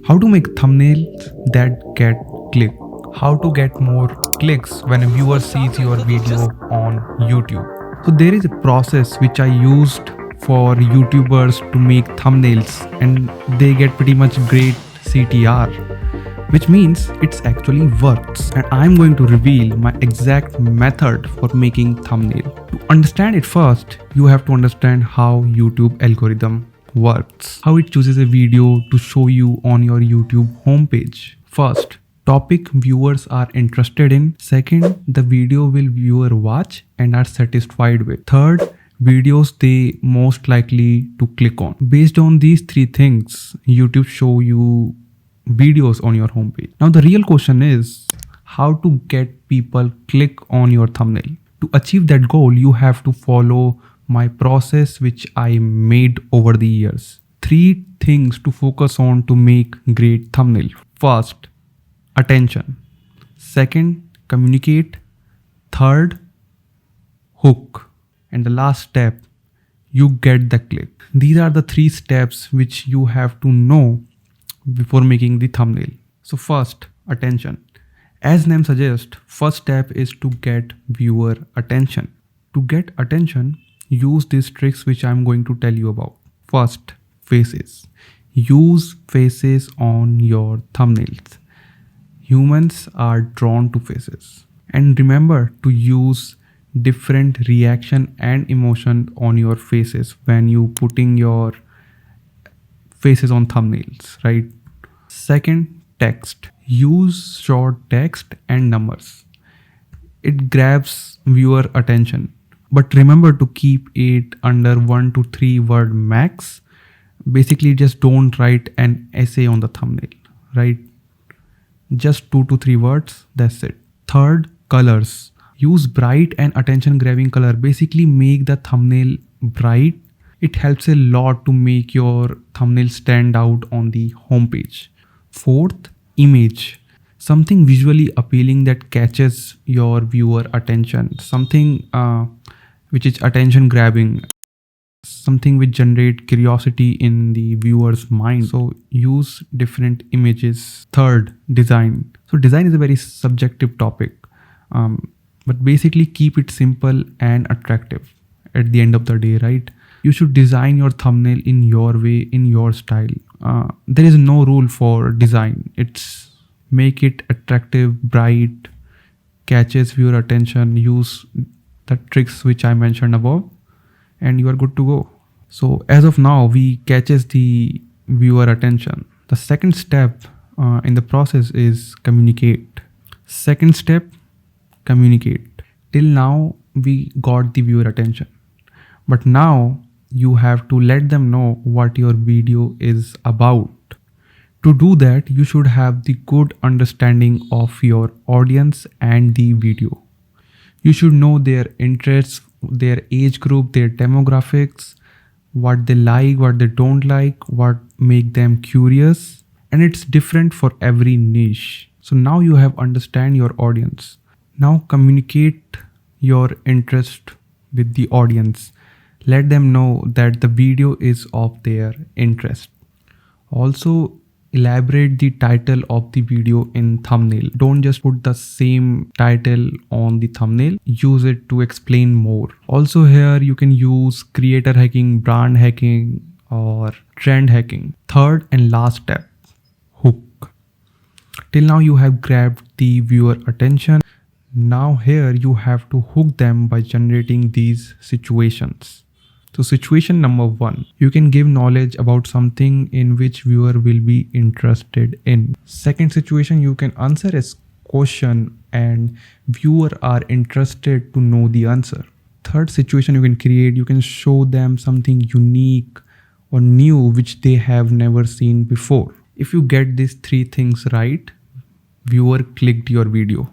How to make thumbnails that get click. How to get more clicks when a viewer sees your video on YouTube. So there is a process which I used for YouTubers to make thumbnails and they get pretty much great CTR, which means it's actually works, and I'm going to reveal my exact method for making thumbnail. To understand it first, you have to understand how YouTube algorithm works, how it chooses a video to show you on your YouTube homepage. First, topic viewers are interested in. Second, the video will viewer watch and are satisfied with. Third, videos they most likely to click on. Based on these three things, YouTube show you videos on your homepage. Now the real question is how to get people click on your thumbnail. To achieve that goal, you have to follow my process which I made over the years. Three things to focus on to make great thumbnail. First, attention. Second, communicate. Third, hook. And the last step, you get the click. These are the three steps which you have to know before making the thumbnail. So first, attention. As name suggests, first step is to get viewer attention. To get attention, use these tricks which I'm going to tell you about. First, faces. Use faces on your thumbnails. Humans are drawn to faces. And remember to use different reaction and emotion on your faces when you putting your faces on thumbnails, right? Second, text. Use short text and numbers. It grabs viewer attention. But remember to keep it under 1 to 3 word max. Basically, just don't write an essay on the thumbnail, right? Just 2 to 3 words, that's it. Third, colors. Use bright and attention grabbing color. Basically, make the thumbnail bright. It helps a lot to make your thumbnail stand out on the homepage. Fourth, image. Something visually appealing that catches your viewer attention. Something which is attention grabbing. Something which generate curiosity in the viewer's mind. So use different images. Third, design. So design is a very subjective topic. But basically keep it simple and attractive at the end of the day, right? You should design your thumbnail in your way, in your style. There is no rule for design. It's make it attractive, bright, catches viewer attention, use the tricks which I mentioned above, and you are good to go. So as of now, we catches the viewer attention. The second step in the process is communicate. Second step, communicate. Till now, we got the viewer attention. But now you have to let them know what your video is about. To do that, you should have the good understanding of your audience and the video. You should know their interests, their age group, their demographics, what they like, what they don't like, what make them curious. And it's different for every niche. So now you have understand your audience. Now communicate your interest with the audience. Let them know that the video is of their interest. Also, elaborate the title of the video in thumbnail. Don't just put the same title on the thumbnail. Use it to explain more. Also here you can use creator hacking, brand hacking, or trend hacking. Third and last step, hook. Till now you have grabbed the viewer attention. Now here you have to hook them by generating these situations. So situation number 1, you can give knowledge about something in which viewer will be interested in. Second situation, you can answer a question and viewer are interested to know the answer. Third situation you can create, you can show them something unique or new which they have never seen before. If you get these three things right, viewer clicked your video.